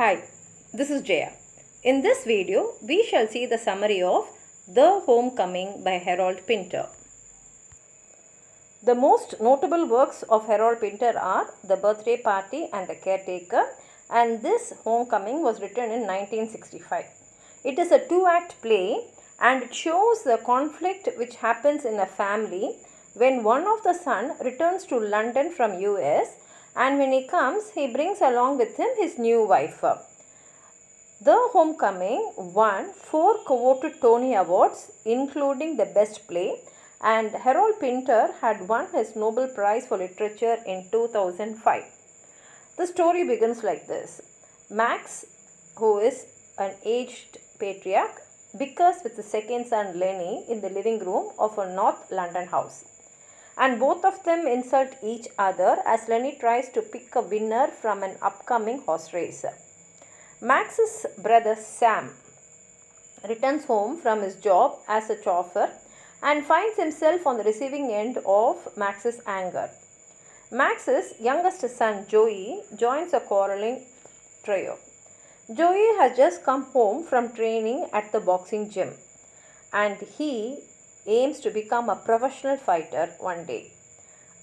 Hi, this is Jaya. In this video, we shall see the summary of The Homecoming by Harold Pinter. The most notable works of Harold Pinter are The Birthday Party and The Caretaker, and this Homecoming was written in 1965. It is a two-act play and it shows the conflict which happens in a family when one of the son returns to London from US, and when he comes, he brings along with him his new wife. The Homecoming won 4 coveted Tony Awards, including the Best Play, and Harold Pinter had won his Nobel Prize for Literature in 2005. The story begins like this. Max, who is an aged patriarch, bickers with the second son Lenny in the living room of a North London house. And both of them insult each other as Lenny tries to pick a winner from an upcoming horse race. Max's brother Sam returns home from his job as a chauffeur and finds himself on the receiving end of Max's anger. Max's youngest son Joey joins a quarreling trio. Joey has just come home from training at the boxing gym and he aims to become a professional fighter one day.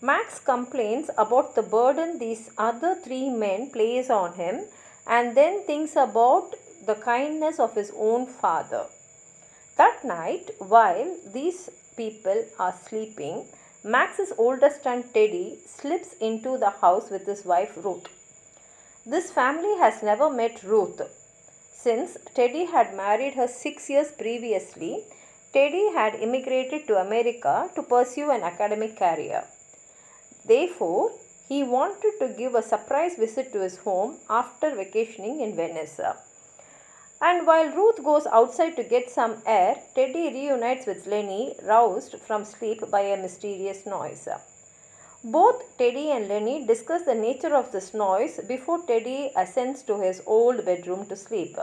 Max complains about the burden these other 3 men place on him and then thinks about the kindness of his own father. That night, while these people are sleeping, Max's oldest son Teddy slips into the house with his wife Ruth. This family has never met Ruth. Since Teddy had married her 6 years previously, Teddy had immigrated to America to pursue an academic career. Therefore, he wanted to give a surprise visit to his home after vacationing in Venice. And while Ruth goes outside to get some air, Teddy reunites with Lenny, roused from sleep by a mysterious noise. Both Teddy and Lenny discuss the nature of this noise before Teddy ascends to his old bedroom to sleep.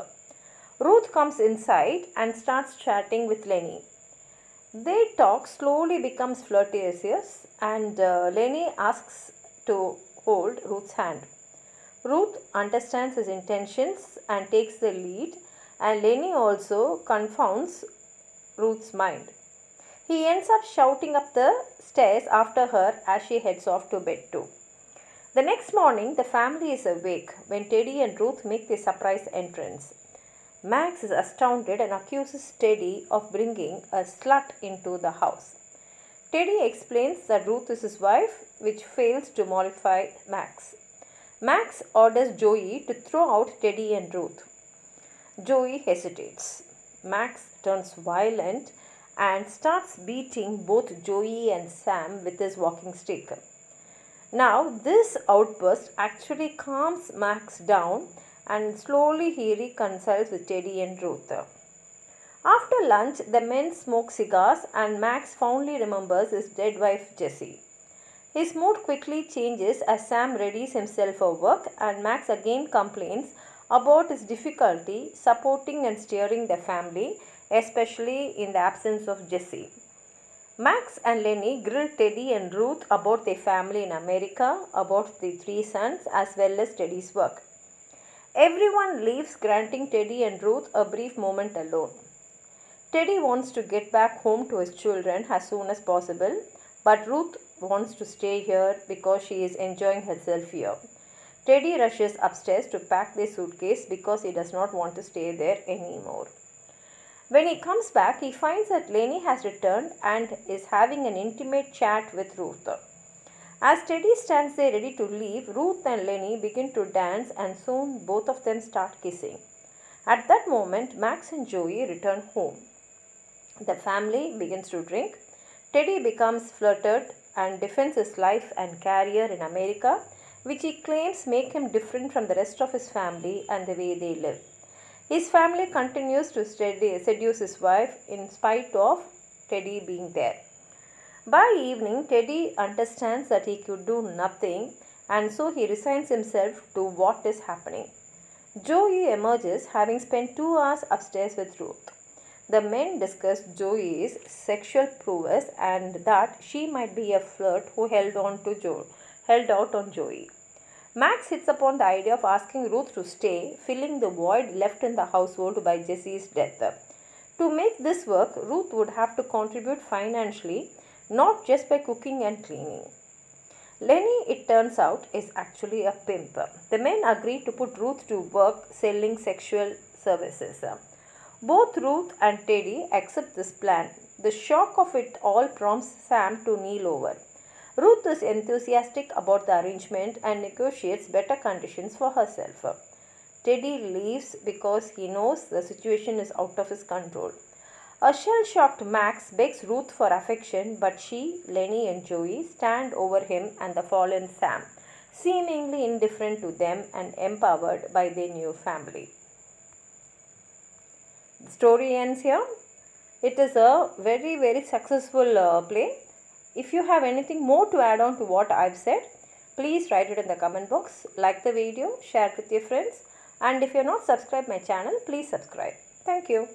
Ruth comes inside and starts chatting with Lenny. Their talk slowly becomes flirtatious and Lenny asks to hold Ruth's hand. Ruth understands his intentions and takes the lead, and Lenny also confounds Ruth's mind. He ends up shouting up the stairs after her as she heads off to bed too. The next morning, the family is awake when Teddy and Ruth make their surprise entrance. Max is astounded and accuses Teddy of bringing a slut into the house. Teddy explains that Ruth is his wife, which fails to mollify Max. Max orders Joey to throw out Teddy and Ruth. Joey hesitates. Max turns violent and starts beating both Joey and Sam with his walking stick. Now, this outburst actually calms Max down and slowly he reconciles with Teddy and Ruth. After lunch, the men smoke cigars and Max fondly remembers his dead wife Jessie. His mood quickly changes as Sam readies himself for work and Max again complains about his difficulty supporting and steering the family, especially in the absence of Jessie. Max and Lenny grill Teddy and Ruth about their family in America, about the 3 sons, as well as Teddy's work. Everyone leaves, granting Teddy and Ruth a brief moment alone. Teddy wants to get back home to his children as soon as possible, but Ruth wants to stay here because she is enjoying herself here. Teddy rushes upstairs to pack their suitcase because he does not want to stay there anymore. When he comes back, he finds that Lenny has returned and is having an intimate chat with Ruth. As Teddy stands there ready to leave, Ruth and Lenny begin to dance and soon both of them start kissing. At that moment, Max and Joey return home. The family begins to drink. Teddy becomes flirted and defends his life and career in America, which he claims make him different from the rest of his family and the way they live. His family continues to seduce his wife in spite of Teddy being there. By evening, Teddy understands that he could do nothing and so he resigns himself to what is happening. Joey emerges having spent 2 hours upstairs with Ruth. The men discuss Joey's sexual prowess and that she might be a flirt who held out on Joey. Max hits upon the idea of asking Ruth to stay, filling the void left in the household by Jesse's death. To make this work, Ruth would have to contribute financially, not just by cooking and cleaning. Lenny, it turns out, is actually a pimp. The men agree to put Ruth to work selling sexual services. Both Ruth and Teddy accept this plan. The shock of it all prompts Sam to kneel over. Ruth is enthusiastic about the arrangement and negotiates better conditions for herself. Teddy leaves because he knows the situation is out of his control. A shell-shocked Max begs Ruth for affection, but she, Lenny and Joey stand over him and the fallen Sam, seemingly indifferent to them and empowered by their new family. The story ends here. It is a very successful play. If you have anything more to add on to what I've said, please write it in the comment box. Like the video, share it with your friends, and if you are not subscribed my channel, please subscribe. Thank you.